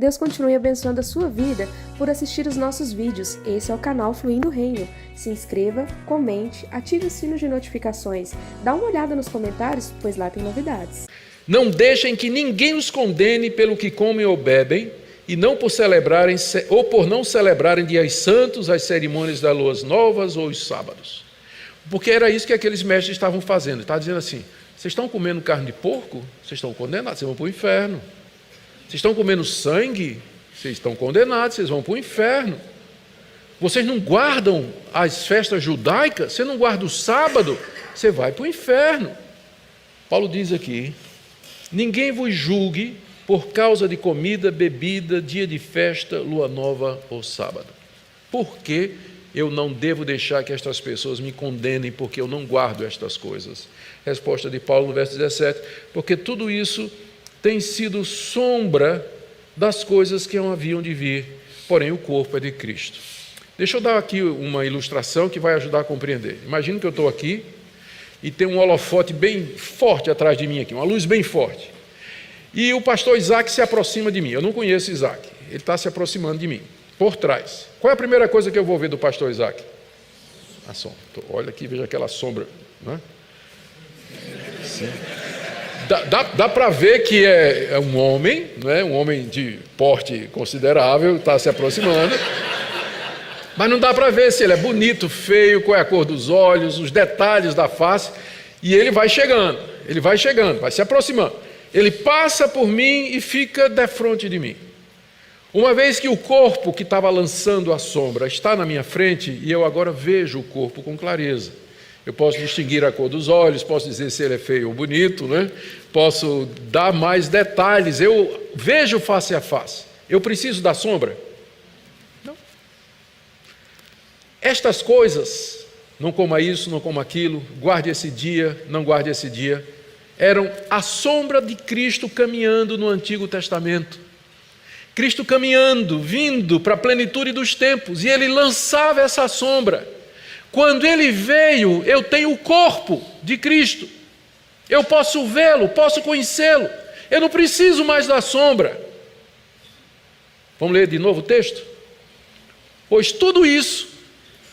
Deus continue abençoando a sua vida por assistir os nossos vídeos. Esse é o canal Fluindo o Reino. Se inscreva, comente, ative o sino de notificações. Dá uma olhada nos comentários, pois lá tem novidades. Não deixem que ninguém os condene pelo que comem ou bebem, e não por celebrarem ou por não celebrarem dias santos, as cerimônias das luas novas ou os sábados. Porque era isso que aqueles mestres estavam fazendo. Estava dizendo assim: vocês estão comendo carne de porco? Vocês estão condenados, vocês vão para o inferno. Vocês estão comendo sangue? Vocês estão condenados, vocês vão para o inferno. Vocês não guardam as festas judaicas? Você não guarda o sábado? Você vai para o inferno. Paulo diz aqui: ninguém vos julgue por causa de comida, bebida, dia de festa, lua nova ou sábado. Por que eu não devo deixar que estas pessoas me condenem porque eu não guardo estas coisas? Resposta de Paulo no verso 17: porque tudo isso tem sido sombra das coisas que haviam de vir, porém o corpo é de Cristo. Deixa eu dar aqui uma ilustração que vai ajudar a compreender. Imagina que eu estou aqui e tem um holofote bem forte atrás de mim aqui, uma luz bem forte. E o pastor Isaac se aproxima de mim. Eu não conheço Isaac, ele está se aproximando de mim, por trás. Qual é a primeira coisa que eu vou ver do pastor Isaac? A sombra. Olha aqui, veja aquela sombra, não é? Sim. Dá para ver que é um homem, não é? Um homem de porte considerável, está se aproximando. Mas não dá para ver se ele é bonito, feio, qual é a cor dos olhos, os detalhes da face. E ele vai chegando, vai se aproximando. Ele passa por mim e fica defronte de mim. Uma vez que o corpo que estava lançando a sombra está na minha frente, e eu agora vejo o corpo com clareza. Eu posso distinguir a cor dos olhos, posso dizer se ele é feio ou bonito, né? Posso dar mais detalhes, eu vejo face a face. Eu preciso da sombra? Não. Estas coisas, não coma isso, não coma aquilo, guarde esse dia, não guarde esse dia, eram a sombra de Cristo caminhando no Antigo Testamento. Cristo caminhando, vindo para a plenitude dos tempos, e ele lançava essa sombra. Quando ele veio, eu tenho o corpo de Cristo. Eu posso vê-lo, posso conhecê-lo. Eu não preciso mais da sombra. Vamos ler de novo o texto? Pois tudo isso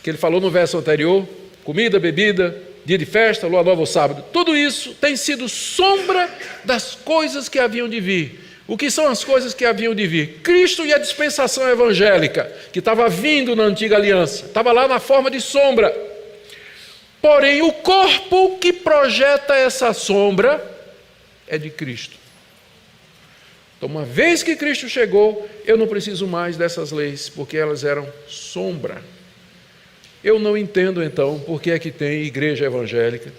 que ele falou no verso anterior, comida, bebida, dia de festa, lua nova ou sábado, tudo isso tem sido sombra das coisas que haviam de vir. O que são as coisas que haviam de vir? Cristo e a dispensação evangélica, que estava vindo na antiga aliança, estava lá na forma de sombra. Porém, o corpo que projeta essa sombra é de Cristo. Então, uma vez que Cristo chegou, eu não preciso mais dessas leis, porque elas eram sombra. Eu não entendo, então, por que é que tem igreja evangélica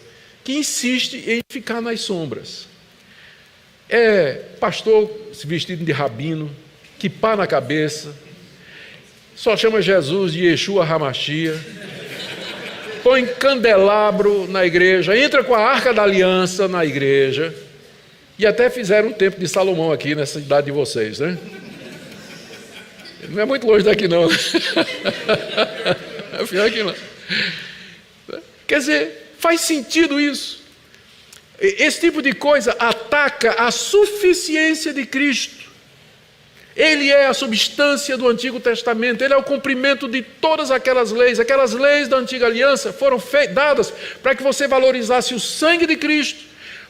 que insiste em ficar nas sombras. É pastor vestido de rabino, quipá na cabeça, só chama Jesus de Yeshua Hamashia, põe candelabro na igreja, entra com a Arca da Aliança na igreja, e até fizeram um templo de Salomão aqui nessa cidade de vocês, né? Não é muito longe daqui não. Afinal aqui não. Quer dizer, faz sentido isso. Esse tipo de coisa ataca a suficiência de Cristo. Ele é a substância do Antigo Testamento, ele é o cumprimento de todas aquelas leis da Antiga Aliança foram dadas para que você valorizasse o sangue de Cristo,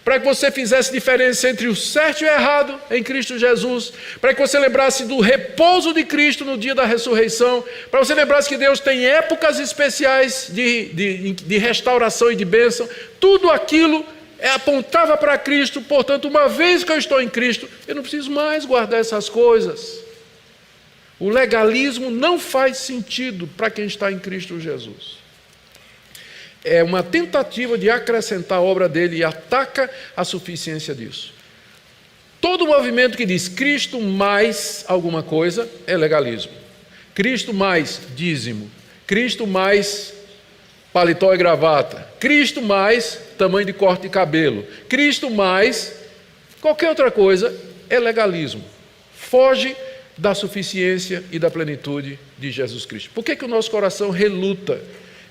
para que você fizesse diferença entre o certo e o errado em Cristo Jesus, para que você lembrasse do repouso de Cristo no dia da ressurreição, para que você lembrasse que Deus tem épocas especiais de restauração e de bênção. Tudo aquilo apontava para Cristo. Portanto, uma vez que eu estou em Cristo, eu não preciso mais guardar essas coisas. O legalismo não faz sentido para quem está em Cristo Jesus. É uma tentativa de acrescentar a obra dele e ataca a suficiência disso. Todo movimento que diz Cristo mais alguma coisa é legalismo. Cristo mais dízimo, Cristo mais paletó e gravata, Cristo mais tamanho de corte de cabelo, Cristo mais qualquer outra coisa é legalismo. Foge da suficiência e da plenitude de Jesus Cristo. Por que o nosso coração reluta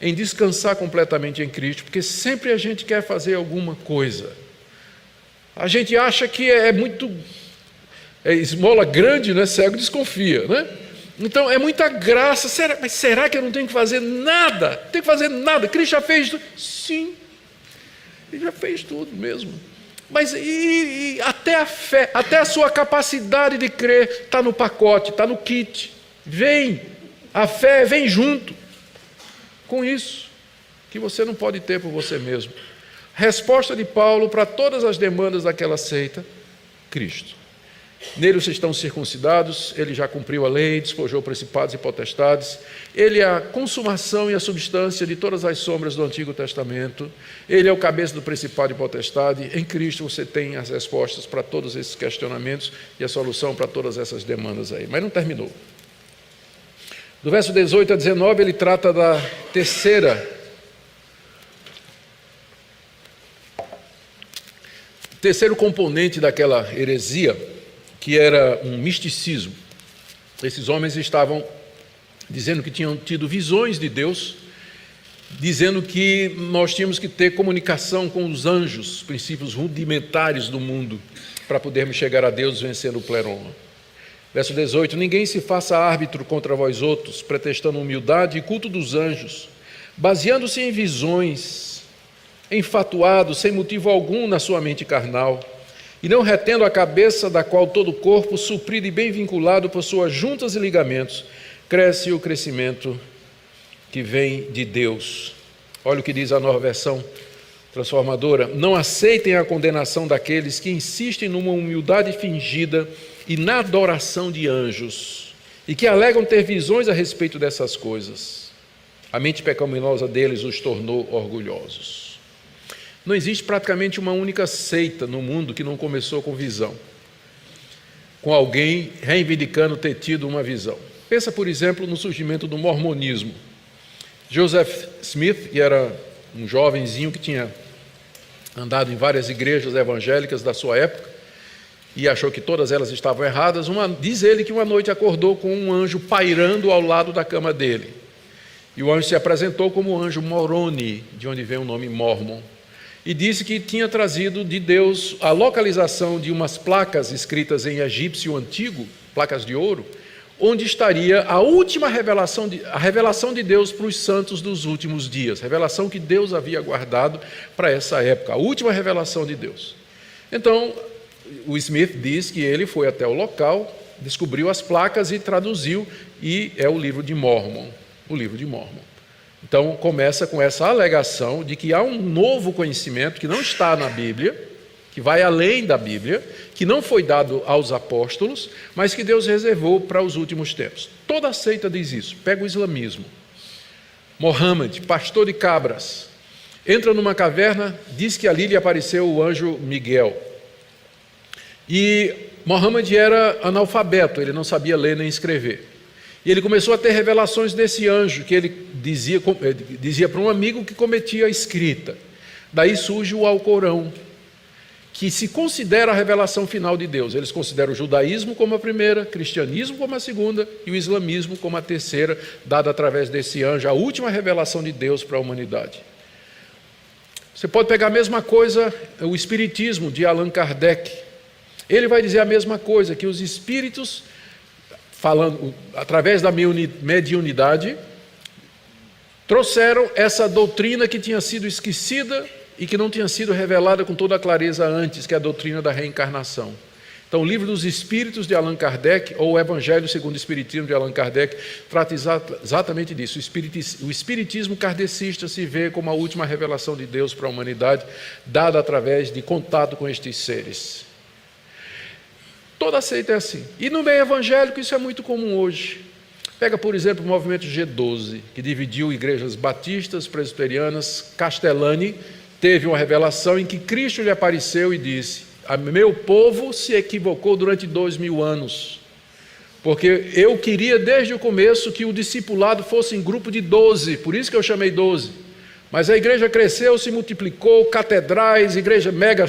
em descansar completamente em Cristo? Porque sempre a gente quer fazer alguma coisa. A gente acha que é muito Esmola grande, né? Cego desconfia, né? Então é muita graça. Mas será que eu não tenho que fazer nada? Não tenho que fazer nada. Cristo já fez tudo. Sim, Ele já fez tudo mesmo. Mas e até a fé, até a sua capacidade de crer está no pacote, está no kit. Vem, a fé vem junto com isso, que você não pode ter por você mesmo. Resposta de Paulo para todas as demandas daquela seita: Cristo. Nele vocês estão circuncidados, ele já cumpriu a lei, despojou principados e potestades, ele é a consumação e a substância de todas as sombras do Antigo Testamento, ele é o cabeça do principado e potestade. Em Cristo você tem as respostas para todos esses questionamentos e a solução para todas essas demandas aí. Mas não terminou. Do verso 18 a 19 ele trata da terceiro componente daquela heresia, que era um misticismo. Esses homens estavam dizendo que tinham tido visões de Deus, dizendo que nós tínhamos que ter comunicação com os anjos, princípios rudimentares do mundo, para podermos chegar a Deus vencendo o pleroma. Verso 18: ninguém se faça árbitro contra vós outros, pretextando humildade e culto dos anjos, baseando-se em visões, enfatuado, sem motivo algum na sua mente carnal, e não retendo a cabeça, da qual todo o corpo, suprido e bem vinculado por suas juntas e ligamentos, cresce o crescimento que vem de Deus. Olha o que diz a Nova Versão Transformadora: não aceitem a condenação daqueles que insistem numa humildade fingida e na adoração de anjos, e que alegam ter visões a respeito dessas coisas. A mente pecaminosa deles os tornou orgulhosos. Não existe praticamente uma única seita no mundo que não começou com visão, com alguém reivindicando ter tido uma visão. Pensa, por exemplo, no surgimento do mormonismo. Joseph Smith, que era um jovenzinho que tinha andado em várias igrejas evangélicas da sua época e achou que todas elas estavam erradas, diz ele que uma noite acordou com um anjo pairando ao lado da cama dele. E o anjo se apresentou como o anjo Moroni, de onde vem o nome Mormon. E disse que tinha trazido de Deus a localização de umas placas escritas em egípcio antigo, placas de ouro, onde estaria a última revelação de Deus para os santos dos últimos dias, revelação que Deus havia guardado para essa época, a última revelação de Deus. Então, o Smith diz que ele foi até o local, descobriu as placas e traduziu, e é o livro de Mormon, o livro de Mormon. Então, começa com essa alegação de que há um novo conhecimento que não está na Bíblia, que vai além da Bíblia, que não foi dado aos apóstolos, mas que Deus reservou para os últimos tempos. Toda a seita diz isso. Pega o islamismo. Mohammed, pastor de cabras, entra numa caverna, diz que ali lhe apareceu o anjo Miguel. E Mohammed era analfabeto, ele não sabia ler nem escrever. E ele começou a ter revelações desse anjo, que ele dizia para um amigo que cometia a escrita. Daí surge o Alcorão, que se considera a revelação final de Deus. Eles consideram o judaísmo como a primeira, o cristianismo como a segunda e o islamismo como a terceira, dada através desse anjo, a última revelação de Deus para a humanidade. Você pode pegar a mesma coisa, o espiritismo de Allan Kardec. Ele vai dizer a mesma coisa, que os espíritos, falando através da mediunidade, trouxeram essa doutrina que tinha sido esquecida e que não tinha sido revelada com toda a clareza antes, que é a doutrina da reencarnação. Então, o livro dos Espíritos de Allan Kardec, ou o Evangelho segundo o Espiritismo de Allan Kardec, trata exatamente disso. O Espiritismo kardecista se vê como a última revelação de Deus para a humanidade, dada através de contato com estes seres. Toda a seita é assim. E no meio evangélico isso é muito comum hoje. Pega, por exemplo, o movimento G12, que dividiu igrejas batistas, presbiterianas. Castellani teve uma revelação em que Cristo lhe apareceu e disse: meu povo se equivocou durante 2000 anos, porque eu queria desde o começo que o discipulado fosse em grupo de 12, por isso que eu chamei 12. Mas a igreja cresceu, se multiplicou, catedrais, igreja mega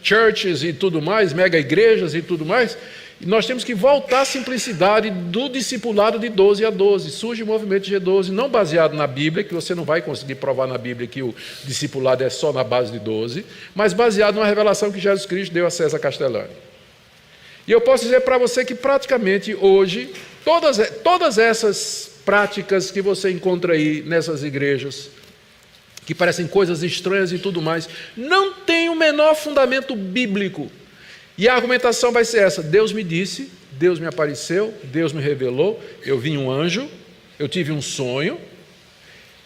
churches e tudo mais, mega igrejas e tudo mais, e nós temos que voltar à simplicidade do discipulado de 12 a 12. Surge o movimento G12, não baseado na Bíblia, que você não vai conseguir provar na Bíblia que o discipulado é só na base de 12, mas baseado numa revelação que Jesus Cristo deu a César Castellani. E eu posso dizer para você que praticamente hoje, todas essas práticas que você encontra aí nessas igrejas, que parecem coisas estranhas e tudo mais, não tem o menor fundamento bíblico. E a argumentação vai ser essa: Deus me disse, Deus me apareceu, Deus me revelou, eu vi um anjo, eu tive um sonho.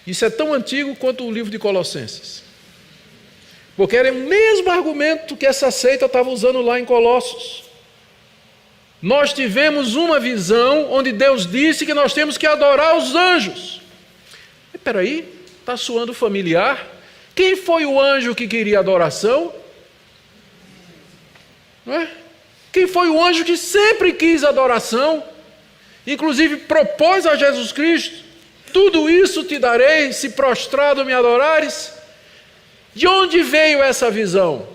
Isso é tão antigo quanto o livro de Colossenses. Porque era o mesmo argumento que essa seita estava usando lá em Colossos. Nós tivemos uma visão onde Deus disse que nós temos que adorar os anjos. Espera aí, está soando familiar? Quem foi o anjo que queria adoração? Não é? Quem foi o anjo que sempre quis adoração? Inclusive propôs a Jesus Cristo: tudo isso te darei se prostrado me adorares. De onde veio essa visão?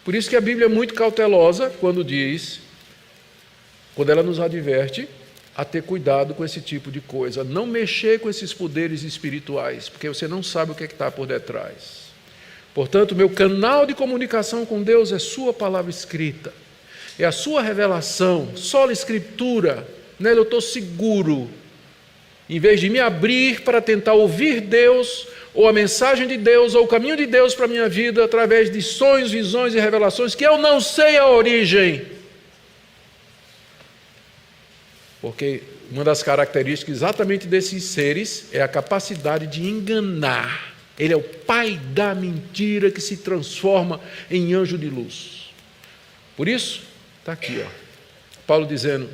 Por isso que a Bíblia é muito cautelosa quando ela nos adverte a ter cuidado com esse tipo de coisa, não mexer com esses poderes espirituais, porque você não sabe o que está por detrás. Portanto, meu canal de comunicação com Deus é sua palavra escrita, é a sua revelação, sola escritura, nela eu estou seguro. Em vez de me abrir para tentar ouvir Deus, ou a mensagem de Deus, ou o caminho de Deus para a minha vida, através de sonhos, visões e revelações, que eu não sei a origem. Porque uma das características exatamente desses seres é a capacidade de enganar. Ele é o pai da mentira que se transforma em anjo de luz. Por isso, está aqui, Paulo dizendo: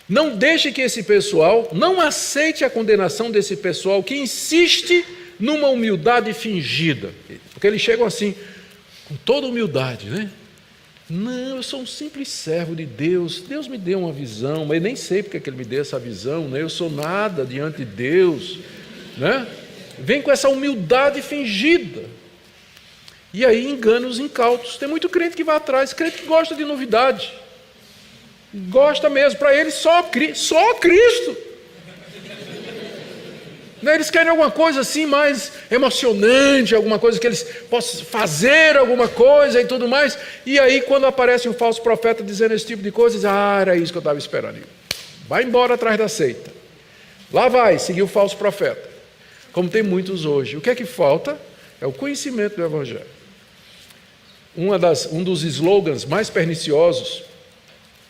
não deixe que esse pessoal, não aceite a condenação desse pessoal que insiste numa humildade fingida. Porque eles chegam assim, com toda humildade, né? Não, eu sou um simples servo de Deus, Deus me deu uma visão, mas eu nem sei porque que Ele me deu essa visão, né? Eu sou nada diante de Deus, né? Vem com essa humildade fingida. E aí engana os incautos. Tem muito crente que vai atrás, crente que gosta de novidade. Gosta mesmo, para eles só Cristo. Eles querem alguma coisa assim mais emocionante, alguma coisa que eles possam fazer alguma coisa e tudo mais. E aí quando aparece um falso profeta dizendo esse tipo de coisa, diz: era isso que eu estava esperando. Vai embora atrás da seita. Lá vai, seguir o falso profeta. Como tem muitos hoje. O que é que falta? É o conhecimento do Evangelho. Um dos slogans mais perniciosos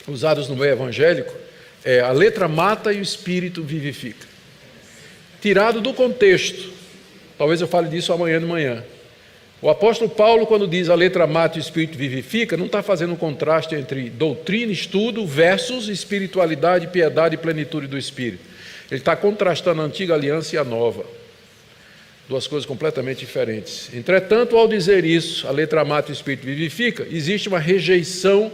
usados no meio evangélico é: a letra mata e o espírito vivifica. Tirado do contexto, talvez eu fale disso amanhã de manhã. O apóstolo Paulo, quando diz a letra mata e o espírito vivifica, não está fazendo um contraste entre doutrina, estudo, versus espiritualidade, piedade e plenitude do espírito. Ele está contrastando a antiga aliança e a nova. Duas coisas completamente diferentes. Entretanto, ao dizer isso, a letra mata e o espírito vivifica, existe uma rejeição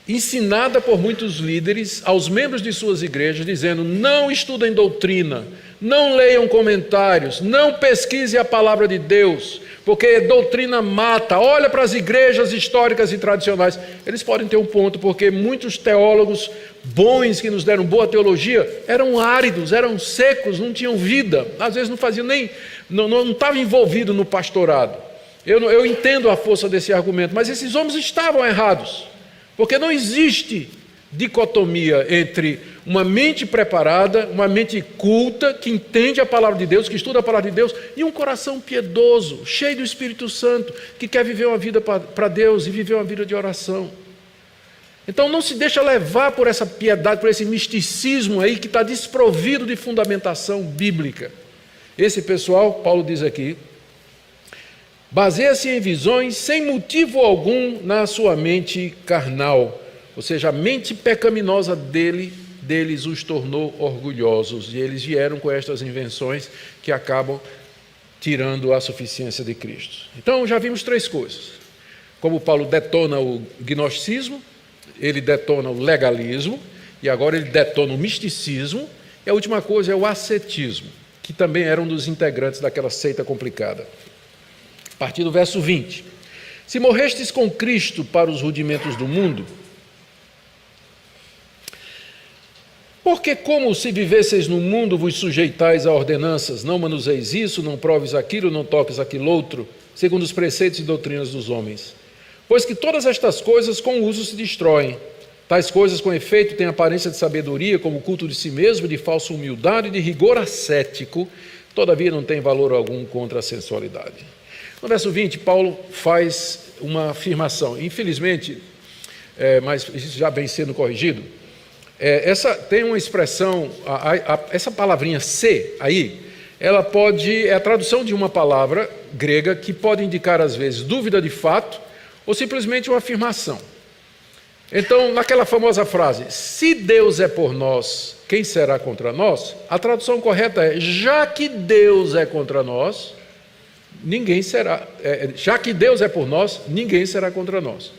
ensinada por muitos líderes aos membros de suas igrejas, dizendo: não estudem doutrina, não leiam comentários, não pesquise a palavra de Deus, porque doutrina mata. Olha para as igrejas históricas e tradicionais. Eles podem ter um ponto, porque muitos teólogos bons que nos deram boa teologia eram áridos, eram secos, não tinham vida, às vezes não faziam nem, não estavam envolvidos no pastorado. Eu entendo a força desse argumento, mas esses homens estavam errados. Porque não existe dicotomia entre uma mente preparada, uma mente culta, que entende a palavra de Deus, que estuda a palavra de Deus, e um coração piedoso, cheio do Espírito Santo, que quer viver uma vida para Deus e viver uma vida de oração. Então não se deixa levar por essa piedade, por esse misticismo aí que está desprovido de fundamentação bíblica. Esse pessoal, Paulo diz aqui, baseia-se em visões sem motivo algum na sua mente carnal, ou seja, a mente pecaminosa deles os tornou orgulhosos, e eles vieram com estas invenções que acabam tirando a suficiência de Cristo. Então já vimos três coisas: como Paulo detona o gnosticismo, ele detona o legalismo, e agora ele detona o misticismo, e a última coisa é o ascetismo, que também era um dos integrantes daquela seita complicada. A partir do verso 20: se morrestes com Cristo para os rudimentos do mundo, porque como se vivesseis no mundo vos sujeitais a ordenanças, não manuseis isso, não proves aquilo, não toques aquilo outro, segundo os preceitos e doutrinas dos homens. Pois que todas estas coisas com uso se destroem. Tais coisas, com efeito, têm aparência de sabedoria, como o culto de si mesmo, de falsa humildade, de rigor ascético, todavia não tem valor algum contra a sensualidade. No verso 20, Paulo faz uma afirmação. Infelizmente, mas isso já vem sendo corrigido, tem uma expressão, essa palavrinha se aí, ela é a tradução de uma palavra grega que pode indicar, às vezes, dúvida de fato ou simplesmente uma afirmação. Então, naquela famosa frase, se Deus é por nós, quem será contra nós? A tradução correta é, já que Deus é contra nós, ninguém será, já que Deus é por nós, ninguém será contra nós.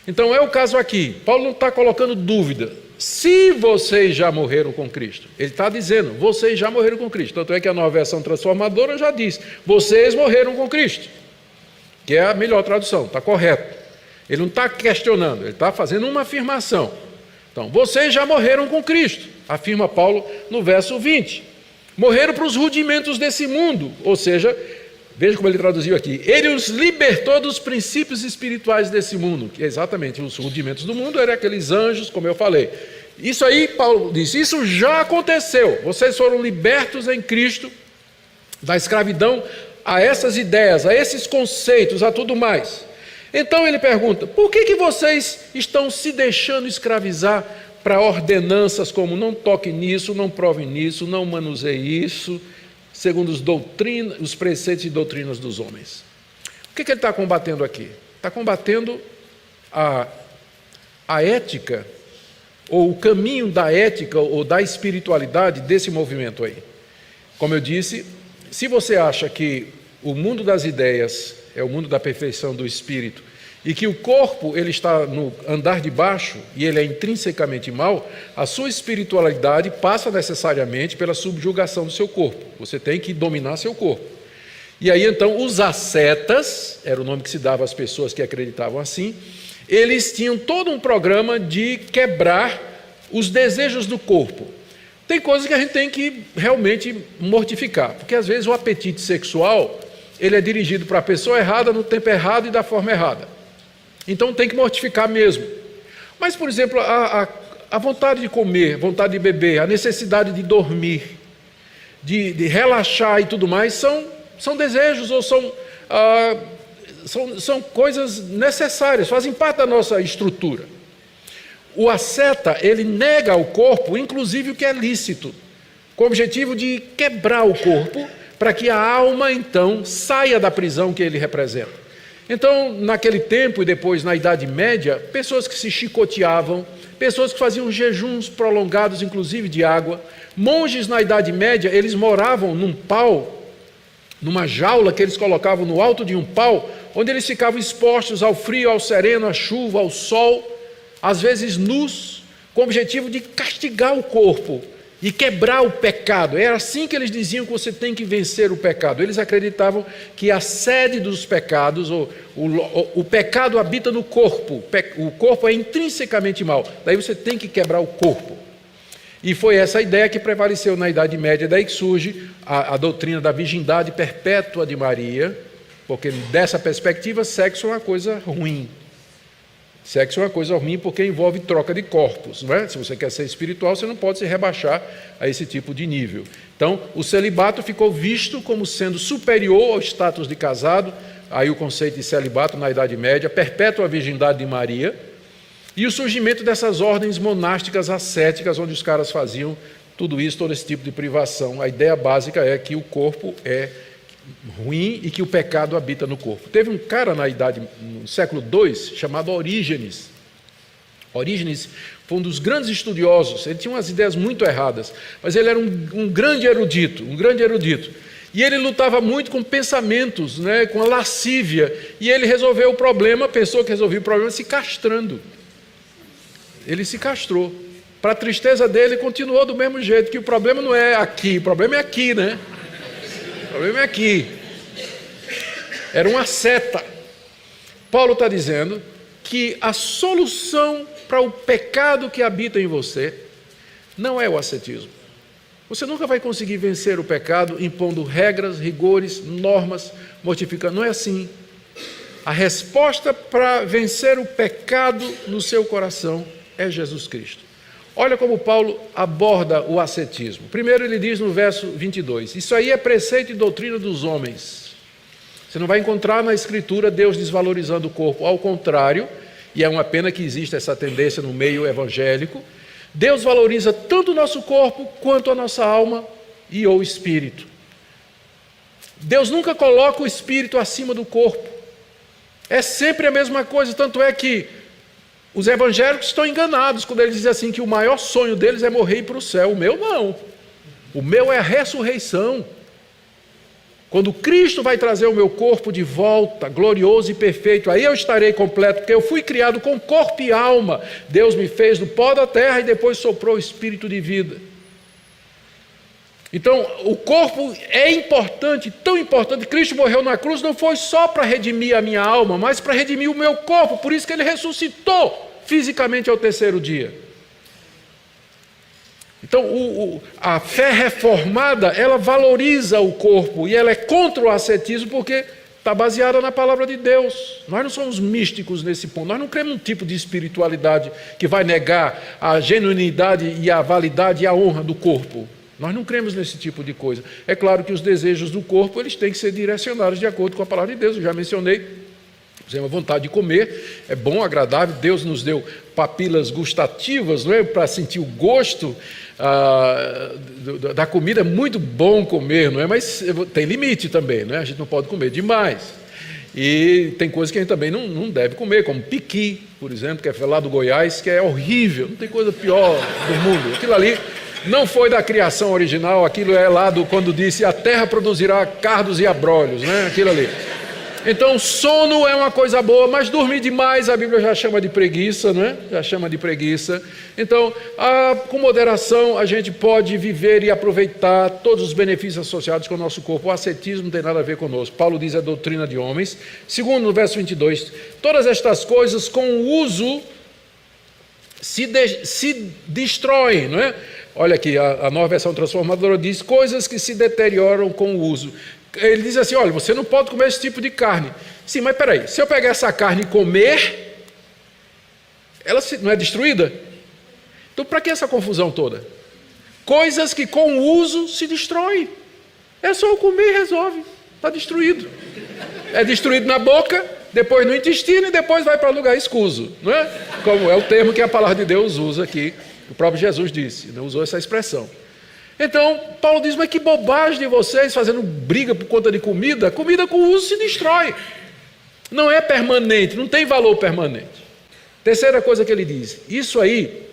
Então, é o caso aqui, Paulo não está colocando dúvida, se vocês já morreram com Cristo, ele está dizendo, vocês já morreram com Cristo, tanto é que a Nova Versão Transformadora já diz, vocês morreram com Cristo, que é a melhor tradução, está correto. Ele não está questionando, ele está fazendo uma afirmação. Então, vocês já morreram com Cristo, afirma Paulo no verso 20. Morreram para os rudimentos desse mundo, ou seja, veja como ele traduziu aqui, ele os libertou dos princípios espirituais desse mundo, que exatamente os rudimentos do mundo eram aqueles anjos, como eu falei. Isso aí, Paulo disse, isso já aconteceu, vocês foram libertos em Cristo da escravidão a essas ideias, a esses conceitos, a tudo mais. Então ele pergunta, por que vocês estão se deixando escravizar para ordenanças como não toque nisso, não prove nisso, não manuseie isso, segundo os preceitos e doutrinas dos homens? O que ele está combatendo aqui? Está combatendo a ética, ou o caminho da ética ou da espiritualidade desse movimento aí. Como eu disse, se você acha que o mundo das ideias é o mundo da perfeição do espírito, e que o corpo ele está no andar de baixo e ele é intrinsecamente mau, a sua espiritualidade passa necessariamente pela subjugação do seu corpo. Você tem que dominar seu corpo. E aí então os ascetas, era o nome que se dava às pessoas que acreditavam assim, eles tinham todo um programa de quebrar os desejos do corpo. Tem coisas que a gente tem que realmente mortificar, porque às vezes o apetite sexual ele é dirigido para a pessoa errada, no tempo errado e da forma errada. Então tem que mortificar mesmo. Mas, por exemplo, a vontade de comer, vontade de beber, a necessidade de dormir, de relaxar e tudo mais, são desejos ou são coisas necessárias, fazem parte da nossa estrutura. O asceta, ele nega ao corpo, inclusive o que é lícito, com o objetivo de quebrar o corpo, para que a alma, então, saia da prisão que ele representa. Então, naquele tempo e depois na Idade Média, pessoas que se chicoteavam, pessoas que faziam jejuns prolongados, inclusive de água, monges na Idade Média, eles moravam num pau, numa jaula que eles colocavam no alto de um pau, onde eles ficavam expostos ao frio, ao sereno, à chuva, ao sol, às vezes nus, com o objetivo de castigar o corpo e quebrar o pecado. Era assim que eles diziam que você tem que vencer o pecado. Eles acreditavam que a sede dos pecados, o pecado habita no corpo, o corpo é intrinsecamente mau, daí você tem que quebrar o corpo. E foi essa a ideia que prevaleceu na Idade Média, daí que surge a doutrina da virgindade perpétua de Maria, porque dessa perspectiva, sexo é uma coisa ruim. Sexo é uma coisa ruim porque envolve troca de corpos, não é? Se você quer ser espiritual, você não pode se rebaixar a esse tipo de nível. Então, o celibato ficou visto como sendo superior ao status de casado, aí o conceito de celibato na Idade Média, perpétua virgindade de Maria, e o surgimento dessas ordens monásticas ascéticas, onde os caras faziam tudo isso, todo esse tipo de privação. A ideia básica é que o corpo é ruim e que o pecado habita no corpo. Teve um cara no século II, chamado Orígenes. Orígenes foi um dos grandes estudiosos, ele tinha umas ideias muito erradas, mas ele era um grande erudito, E ele lutava muito com pensamentos, né, com a lascívia, e ele resolveu o problema, pensou que resolvia o problema se castrando. Ele se castrou. Para a tristeza dele, continuou do mesmo jeito, que o problema não é aqui, o problema é aqui, né? O problema é aqui. Era uma seta. Paulo está dizendo que a solução para o pecado que habita em você não é o ascetismo. Você nunca vai conseguir vencer o pecado impondo regras, rigores, normas, mortificando. Não é assim. A resposta para vencer o pecado no seu coração é Jesus Cristo. Olha como Paulo aborda o ascetismo. Primeiro ele diz no verso 22, isso aí é preceito e doutrina dos homens. Você não vai encontrar na Escritura Deus desvalorizando o corpo. Ao contrário, e é uma pena que exista essa tendência no meio evangélico, Deus valoriza tanto o nosso corpo quanto a nossa alma e o espírito. Deus nunca coloca o espírito acima do corpo. É sempre a mesma coisa, tanto é que os evangélicos estão enganados quando eles dizem assim que o maior sonho deles é morrer e ir para o céu. O meu não. O meu é a ressurreição. Quando Cristo vai trazer o meu corpo de volta, glorioso e perfeito, aí eu estarei completo, porque eu fui criado com corpo e alma. Deus me fez do pó da terra e depois soprou o espírito de vida. Então, o corpo é importante, tão importante. Cristo morreu na cruz, não foi só para redimir a minha alma, mas para redimir o meu corpo. Por isso que ele ressuscitou fisicamente ao terceiro dia. Então, a fé reformada, ela valoriza o corpo e ela é contra o ascetismo porque está baseada na palavra de Deus. Nós não somos místicos nesse ponto, nós não cremos num tipo de espiritualidade que vai negar a genuinidade e a validade e a honra do corpo. Nós não cremos nesse tipo de coisa. É claro que os desejos do corpo eles têm que ser direcionados de acordo com a palavra de Deus, eu já mencionei. Você tem uma vontade de comer, é bom, agradável, Deus nos deu papilas gustativas, não é? Para sentir o gosto da comida, é muito bom comer, não é? Mas tem limite também, não é? A gente não pode comer demais. E tem coisas que a gente também não deve comer, como piqui, por exemplo, que é lá do Goiás, que é horrível, não tem coisa pior do mundo. Aquilo ali não foi da criação original, aquilo é lá quando disse a terra produzirá cardos e abrolhos, né? Aquilo ali. Então, sono é uma coisa boa, mas dormir demais a Bíblia já chama de preguiça, né? Já chama de preguiça. Então, com moderação, a gente pode viver e aproveitar todos os benefícios associados com o nosso corpo. O ascetismo não tem nada a ver conosco. Paulo diz a doutrina de homens. Segundo, no verso 22, todas estas coisas com o uso se destroem, não é? Olha aqui, a nova versão transformadora diz coisas que se deterioram com o uso. Ele diz assim, olha, você não pode comer esse tipo de carne. Sim, mas peraí, se eu pegar essa carne e comer, ela não é destruída? Então para que essa confusão toda? Coisas que com o uso se destroem. É só eu comer e resolve, está destruído. É destruído na boca, depois no intestino e depois vai para lugar escuso, não é? Como é o termo que a palavra de Deus usa aqui, o próprio Jesus disse, não usou essa expressão. Então, Paulo diz, mas que bobagem de vocês fazendo briga por conta de comida. Comida com uso se destrói. Não é permanente, não tem valor permanente. Terceira coisa que ele diz, isso aí,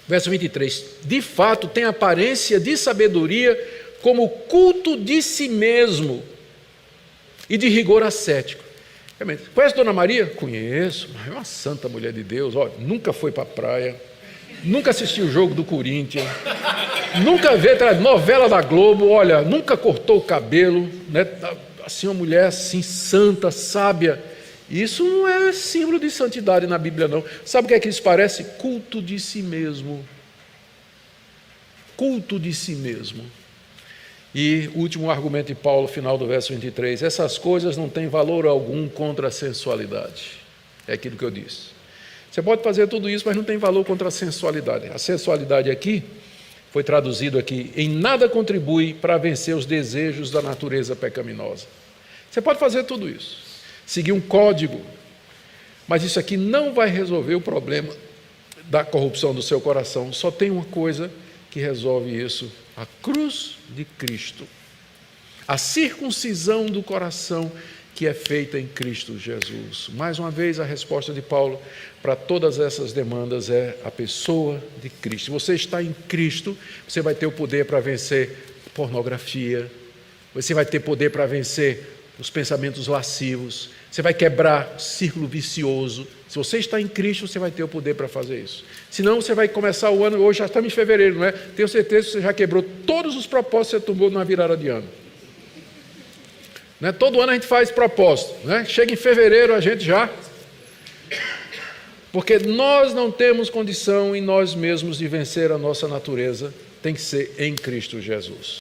verso 23, de fato tem aparência de sabedoria como culto de si mesmo e de rigor ascético. Conhece Dona Maria? Conheço, mas é uma santa mulher de Deus, olha, nunca foi para a praia, nunca assistiu o jogo do Corinthians, nunca vê novela da Globo, olha, nunca cortou o cabelo, né? Assim, uma mulher assim, santa, sábia. Isso não é símbolo de santidade na Bíblia, não. Sabe o que é que isso parece? Culto de si mesmo. Culto de si mesmo. E o último argumento de Paulo, final do verso 23, essas coisas não têm valor algum contra a sensualidade. É aquilo que eu disse. Você pode fazer tudo isso, mas não tem valor contra a sensualidade. A sensualidade aqui, foi traduzido aqui, em nada contribui para vencer os desejos da natureza pecaminosa. Você pode fazer tudo isso, seguir um código, mas isso aqui não vai resolver o problema da corrupção do seu coração. Só tem uma coisa que resolve isso, a cruz de Cristo. A circuncisão do coração que é feita em Cristo Jesus. Mais uma vez, a resposta de Paulo para todas essas demandas é a pessoa de Cristo. Se você está em Cristo, você vai ter o poder para vencer pornografia, você vai ter poder para vencer os pensamentos lascivos, você vai quebrar o círculo vicioso. Se você está em Cristo, você vai ter o poder para fazer isso. Senão, você vai começar o ano, hoje já estamos em fevereiro, não é? Tenho certeza que você já quebrou todos os propósitos que você tomou na virada de ano. Né? Todo ano a gente faz propósito, né? Chega em fevereiro a gente já... Porque nós não temos condição em nós mesmos de vencer a nossa natureza tem que ser em Cristo Jesus.